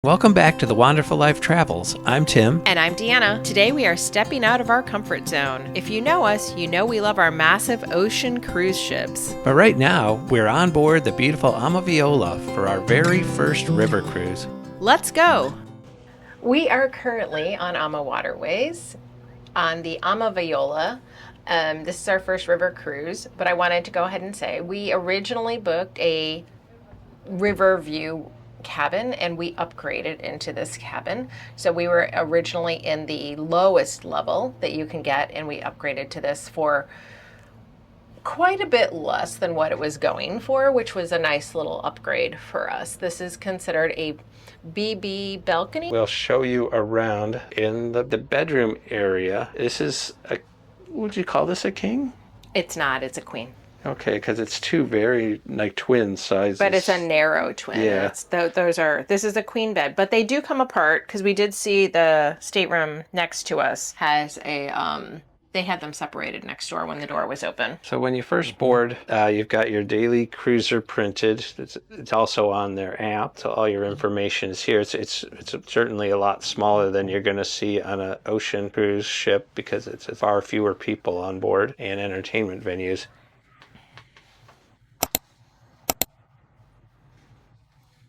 Welcome back to the Wonderful Life Travels. I'm Tim. And I'm Deanna. Today we are stepping out of our comfort zone. If you know us, you know we love our massive ocean cruise ships. But right now, we're on board the beautiful AmaViola for our very first river cruise. Let's go! We are currently on AmaWaterways on the AmaViola. This is our first river cruise, but I wanted to go ahead and say we originally booked a river view cabin and we upgraded into this cabin. So we were originally in the lowest level that you can get, and we upgraded to this for quite a bit less than what it was going for, which was a nice little upgrade for us. This is considered a BB balcony. We'll show you around in the bedroom area. This is would you call this a king? It's not, it's a queen. Okay, because it's two very twin sizes. But it's a narrow twin. Yeah. This is a queen bed, but they do come apart because we did see the stateroom next to us has they had them separated next door when the door was open. So when you first board, you've got your daily cruiser printed. It's also on their app, so all your information is here. It's certainly a lot smaller than you're going to see on an ocean cruise ship because it's far fewer people on board and entertainment venues.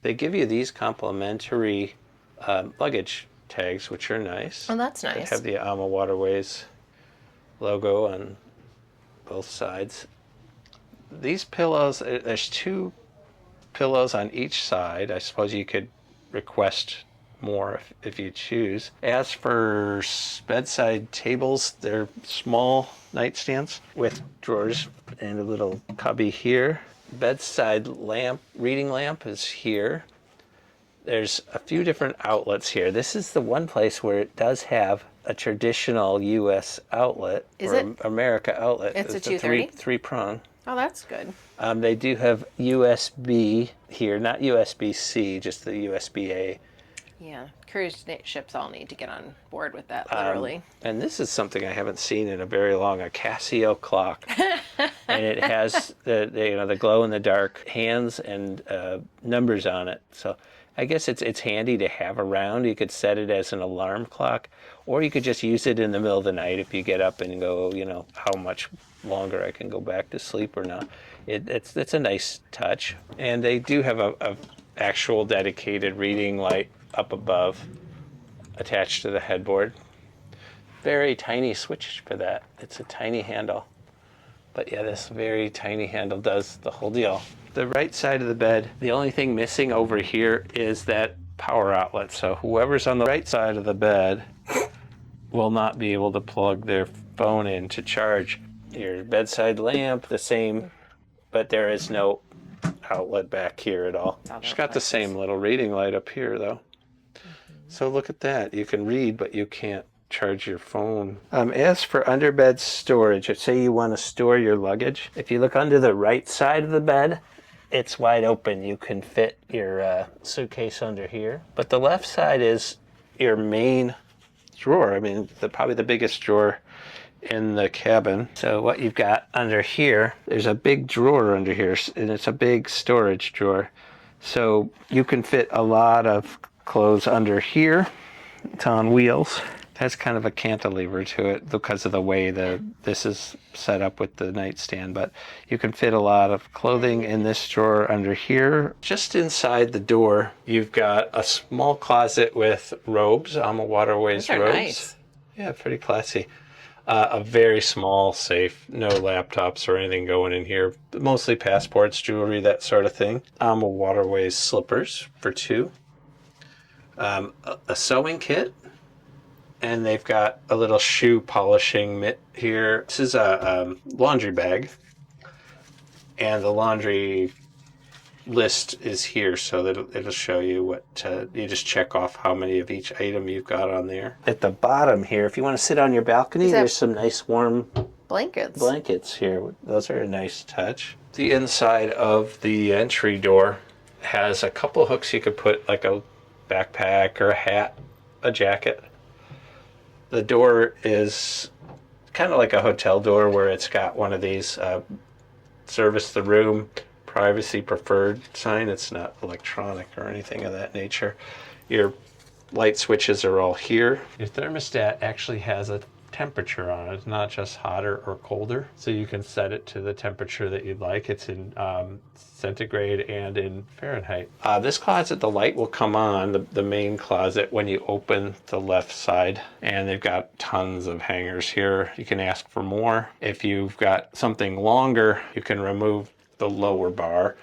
They give you these complimentary luggage tags, which are nice. Oh, that's nice. They have the AmaWaterways logo on both sides. These pillows, there's two pillows on each side. I suppose you could request more if you choose. As for bedside tables, they're small nightstands with drawers and a little cubby here. Bedside lamp, reading lamp is here. There's a few different outlets here. This is the one place where it does have a traditional U.S. outlet. Is it? America outlet. It's a 230? Three prong. Oh, that's good. They do have USB here, not USB-C, just the USB-A. Yeah, cruise ships all need to get on board with that, literally. And this is something I haven't seen in a very long, a Casio clock. And it has the glow-in-the-dark hands and numbers on it. So I guess it's handy to have around. You could set it as an alarm clock, or you could just use it in the middle of the night if you get up and go, how much longer I can go back to sleep or not. It's a nice touch. And they do have a actual dedicated reading light up above attached to the headboard. Very tiny switch for that. It's a tiny handle. But yeah, this very tiny handle does the whole deal. The right side of the bed, the only thing missing over here is that power outlet. So whoever's on the right side of the bed will not be able to plug their phone in to charge. Your bedside lamp, the same, but there is no outlet back here at all. It's got the same little reading light up here though. So look at that. You can read, but you can't charge your phone. As for underbed storage, say you want to store your luggage, if you look under the right side of the bed, it's wide open. You can fit your suitcase under here. But the left side is your main drawer. I mean, probably the biggest drawer in the cabin. So what you've got under here, there's a big drawer under here, and it's a big storage drawer. So you can fit a lot of clothes under here. It's on wheels. Has kind of a cantilever to it because of the way this is set up with the nightstand, but you can fit a lot of clothing in this drawer under here. Just inside the door, you've got a small closet with robes, AmaWaterways robes. Nice. Yeah, pretty classy. A very small safe, no laptops or anything going in here. Mostly passports, jewelry, that sort of thing. AmaWaterways slippers for two. A sewing kit. And they've got a little shoe polishing mitt here. This is a laundry bag. And the laundry list is here, so that it'll show you what you just check off how many of each item you've got on there. At the bottom here, if you want to sit on your balcony, there's some nice warm blankets here. Those are a nice touch. The inside of the entry door has a couple hooks you could put like a backpack or a hat, a jacket. The door is kind of like a hotel door where it's got one of these service the room, privacy preferred sign. It's not electronic or anything of that nature. Your light switches are all here. Your thermostat actually has a temperature on it. It's not just hotter or colder, so you can set it to the temperature that you'd like. It's in centigrade and in Fahrenheit. This closet, the light will come on, the main closet, when you open the left side, and they've got tons of hangers here. You can ask for more. If you've got something longer, you can remove the lower bar,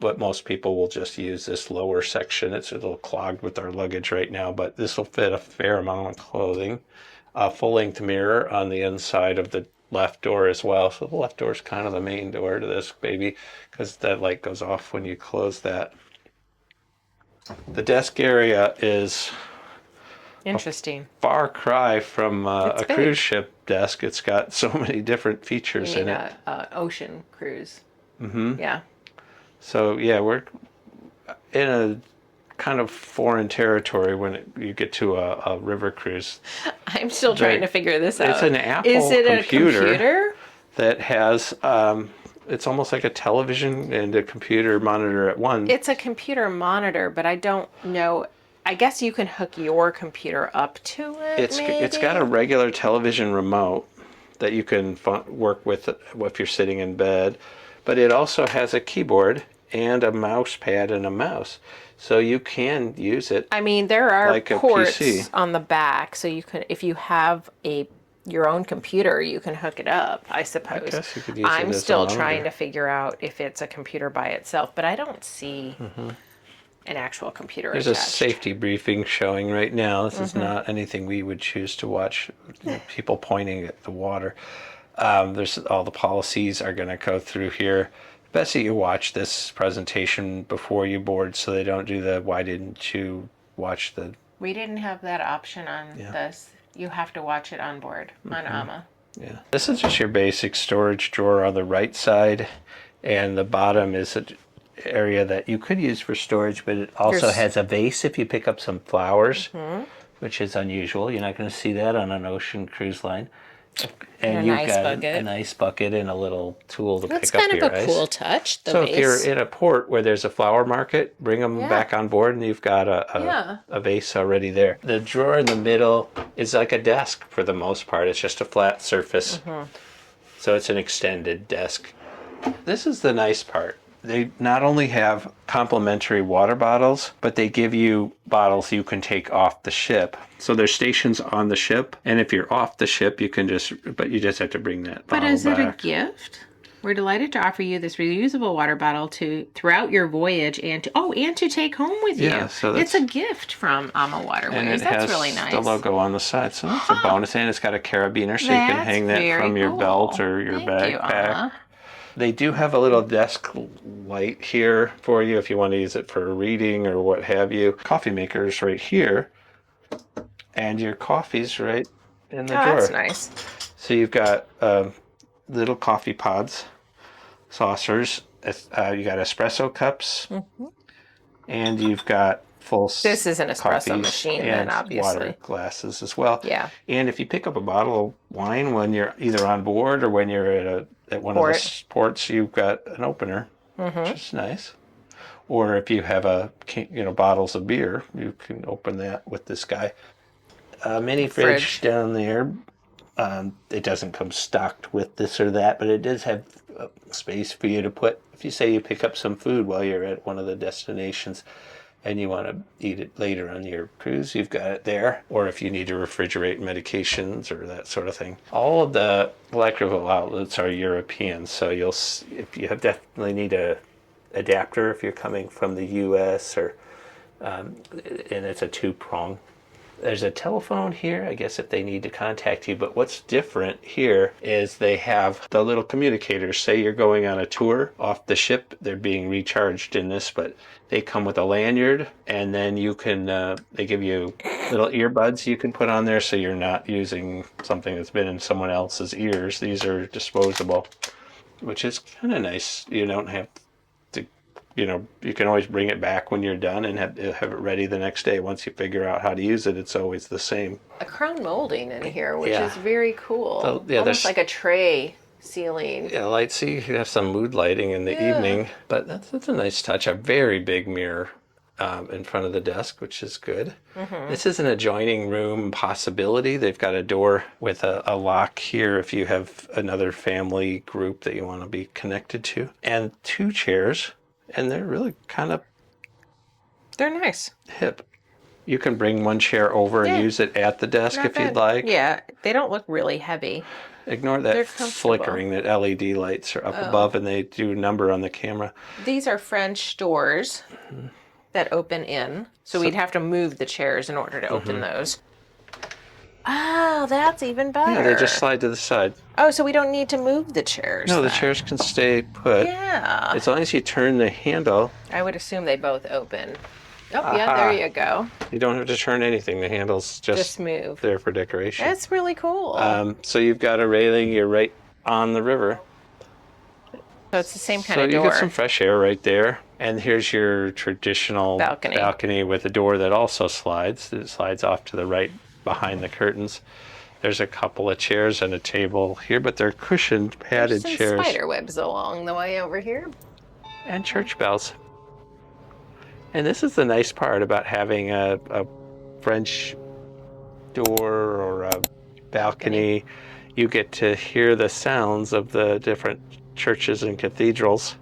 but most people will just use this lower section. It's a little clogged with our luggage right now, but this will fit a fair amount of clothing. A full-length mirror on the inside of the left door as well. So the left door is kind of the main door to this baby, because that light goes off when you close that. The desk area is Interesting. far cry from a cruise ship desk. It's got so many different features in it. A ocean cruise. Mm-hmm. Yeah. So yeah, we're in a kind of foreign territory when you get to a river cruise. I'm still trying to figure this out. It's an Apple computer that has, it's almost like a television and a computer monitor at once. It's a computer monitor, but I don't know. I guess you can hook your computer up to it, It's got a regular television remote that you can work with if you're sitting in bed, but it also has a keyboard and a mouse pad and a mouse. So you can use it. I mean, there are like ports a PC. on the back, so you can, if you have your own computer, you can hook it up, I suppose. I guess you could use I'm it as still a monitor. trying to figure out if it's a computer by itself, but I don't see an actual computer There's attached. a safety briefing showing right now. This is not anything we would choose to watch. People pointing at the water. There's all the policies are going to go through here. Best that you watch this presentation before you board, so they don't do the "why didn't you watch the." We didn't have that option on this. You have to watch it on board on AMA. Yeah, this is just your basic storage drawer on the right side, and the bottom is an area that you could use for storage, but it also has a vase if you pick up some flowers, which is unusual. You're not going to see that on an ocean cruise line. And you've got a nice bucket and a little tool to pick up your ice. That's kind of a cool touch, the vase. If you're in a port where there's a flower market, bring them back on board and you've got a vase already there. The drawer in the middle is like a desk for the most part. It's just a flat surface. So it's an extended desk. This is the nice part. They not only have complimentary water bottles, but they give you bottles you can take off the ship. So there's stations on the ship, and if you're off the ship, you just have to bring that bottle back. But is it a gift? We're delighted to offer you this reusable water bottle throughout your voyage and to take home with you. Yeah, so it's a gift from AmaWaterways. And it that's has really nice. The logo on the side, so that's a bonus. And it's got a carabiner, so you can hang that from your belt or your backpack. They do have a little desk light here for you if you want to use it for reading or what have you. Coffee maker's right here, and your coffee's right in the drawer. That's nice. So you've got little coffee pods, saucers. You got espresso cups, and you've got full. This is an espresso machine, then obviously. Water glasses as well. Yeah. And if you pick up a bottle of wine when you're either on board or when you're at one of the ports, you've got an opener, which is nice. Or if you have bottles of beer, you can open that with this guy. Mini fridge down there. It doesn't come stocked with this or that, but it does have space for you to put. If you say you pick up some food while you're at one of the destinations and you want to eat it later on your cruise, you've got it there. Or if you need to refrigerate medications or that sort of thing. All of the electrical outlets are European, so you definitely need a adapter if you're coming from the U.S. and it's a 2-prong. There's a telephone here, I guess, if they need to contact you. But what's different here is they have the little communicators. Say you're going on a tour off the ship. They're being recharged in this, but they come with a lanyard. And then you can, they give you little earbuds you can put on there so you're not using something that's been in someone else's ears. These are disposable, which is kind of nice. You don't have to, you can always bring it back when you're done and have it ready the next day. Once you figure out how to use it, it's always the same. A crown molding in here, which is very cool. So, almost like a tray ceiling. Yeah, you have some mood lighting in the evening, but that's a nice touch. A very big mirror in front of the desk, which is good. This is an adjoining room possibility. They've got a door with a lock here if you have another family group that you want to be connected to. And 2 chairs, and they're really kind of They're nice. hip. You can bring 1 chair over and use it at the desk if you'd like. Yeah, they don't look really heavy. Ignore that flickering, that LED lights are up above, and they do number on the camera. These are French doors that open in, so we'd have to move the chairs in order to open those. Oh, that's even better. Yeah, they just slide to the side. Oh, so we don't need to move the chairs. No, the chairs can stay put. Yeah. As long as you turn the handle. I would assume they both open. Oh, yeah, there you go. You don't have to turn anything. The handle's just move. there for decoration. That's really cool. So you've got a railing. You're right on the river. So it's the same kind of door. So you get some fresh air right there. And here's your traditional balcony with a door that also slides. It slides off to the right behind the curtains. There's a couple of chairs and a table here, but they're cushioned, padded There's some chairs. Spider webs along the way over here. And church bells. And this is the nice part about having a French door or a balcony. You get to hear the sounds of the different churches and cathedrals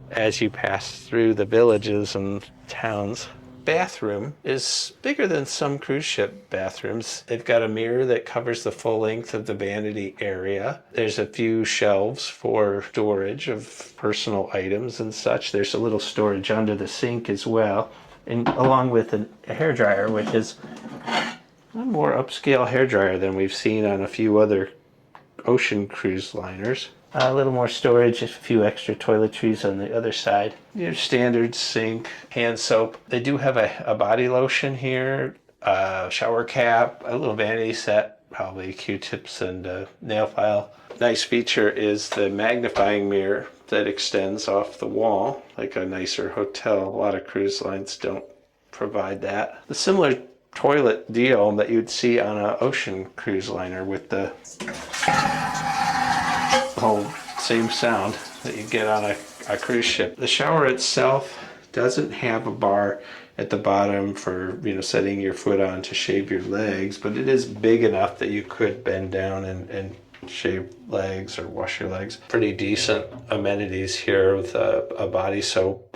as you pass through the villages and towns. Bathroom is bigger than some cruise ship bathrooms. They've got a mirror that covers the full length of the vanity area. There's a few shelves for storage of personal items and such. There's a little storage under the sink as well, and along with a hairdryer, which is a more upscale hairdryer than we've seen on a few other ocean cruise liners. A little more storage, a few extra toiletries on the other side. Your standard sink, hand soap. They do have a body lotion here, a shower cap, a little vanity set, probably Q-tips and a nail file. Nice feature is the magnifying mirror that extends off the wall, like a nicer hotel. A lot of cruise lines don't provide that. The similar toilet deal that you'd see on an ocean cruise liner with the whole same sound that you get on a cruise ship. The shower itself doesn't have a bar at the bottom for setting your foot on to shave your legs, but it is big enough that you could bend down and shave legs or wash your legs. Pretty decent amenities here with a body soap,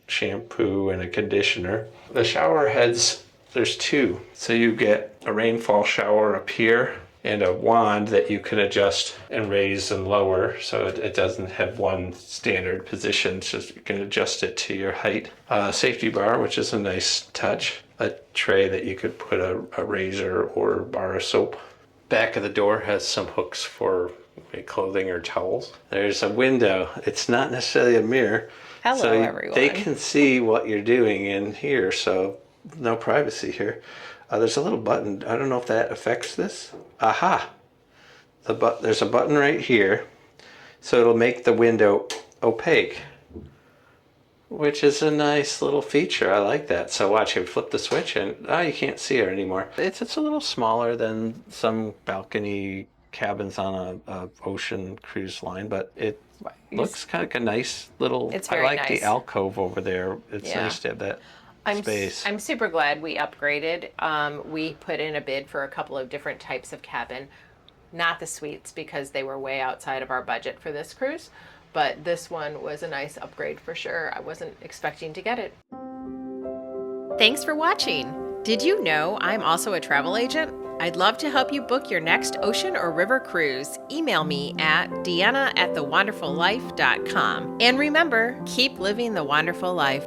shampoo, and a conditioner. The shower heads, there's 2. So you get a rainfall shower up here and a wand that you can adjust and raise and lower, so it doesn't have one standard position, so you can adjust it to your height. Safety bar, which is a nice touch. A tray that you could put a razor or bar of soap. Back of the door has some hooks for clothing or towels. There's a window. It's not necessarily a mirror. Hello, so everyone. They can see what you're doing in here, so no privacy here. There's a little button. I don't know if that affects this. Aha! There's a button right here, so it'll make the window opaque, which is a nice little feature. I like that. So watch, you flip the switch and you can't see her anymore. It's a little smaller than some balcony cabins on a ocean cruise line, but it looks kind of like a nice little. It's very I like nice. The alcove over there. It's nice to have that. Space. I'm super glad we upgraded. We put in a bid for a couple of different types of cabin, not the suites because they were way outside of our budget for this cruise, but this one was a nice upgrade for sure. I wasn't expecting to get it. Thanks for watching. Did you know I'm also a travel agent? I'd love to help you book your next ocean or river cruise. Email me at Deanna@thewonderfullife.com. And remember, keep living the wonderful life.